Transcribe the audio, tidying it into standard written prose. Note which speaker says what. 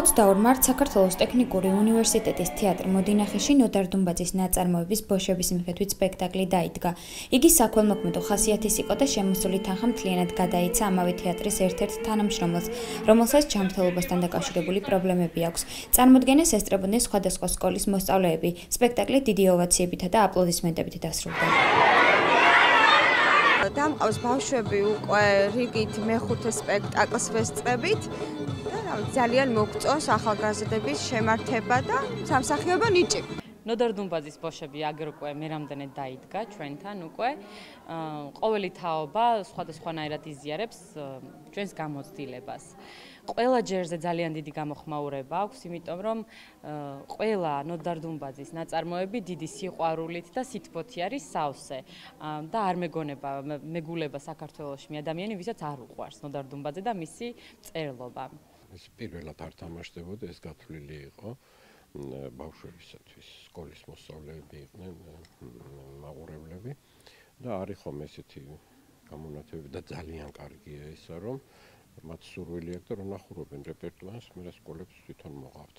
Speaker 1: 22 მარტს საქართველოს ტექნიკური უნივერსიტეტის თეატრ მოდინახეში ნოდარ დუმბაძის ნაწარმოების ბოშების მიხედვით სპექტაკლი დაიდგა. იგი საქველმოქმედო ხასიათის იყო და შემოსული თანხა მთლიანად გადაიცა ამავე თეატრის ერთ-ერთ თანამშრომელს, რომელსაც ჯანმრთელობასთან დაკავშირებული პრობლემები აქვს. წარმოდგენას ესწრებოდნენ სხვადასხვა სკოლის მოსწავლეები. სპექტაკლი დიდი ოვაციებითა და აპლოდისმენტებით დასრულდა.
Speaker 2: დამყავს ბავშვები უკვე რიგით მეხუთე სპექტაკლს ვესწრებით და ძალიან მოგწონს ახალგაზრდების შემართება და სამსახიობო ნიჭი.
Speaker 3: ნოდარ დუმბაძის ბოშები აგერ უკვე მერამდენე დაიდგა ჩვენთან უკვე. ყოველი თაობა სხვადასხვანაირად იზიარებს ჩვენს გამოცდილებას. ყველა ჯერზე ძალიან დიდი გამოხმაურება აქვს, იმიტომ რომ ყველა ნოდარ დუმბაძის ნაწარმოები დიდი სიყვარულით და სითბოთი არის სავსე და არ მეგულება საქართველოში მე ადამიანი, ვისაც არ უყვარს ნოდარ დუმბაძე და მისი წერლობა.
Speaker 4: ეს პირველად არ თამაშდებოდა, ეს გათვლილი იყო ბავშვებისათვის, სკოლის მოსწავლეები იყვნენ, მაყურებლები და არის ხომ ესეთი გამონათებები და ძალიან კარგია ისა, რომ მათ სურვილი აქვს და რომ ნახურობენ რეპერტუარს, მე სკოლებს თვითონ მოყავთ.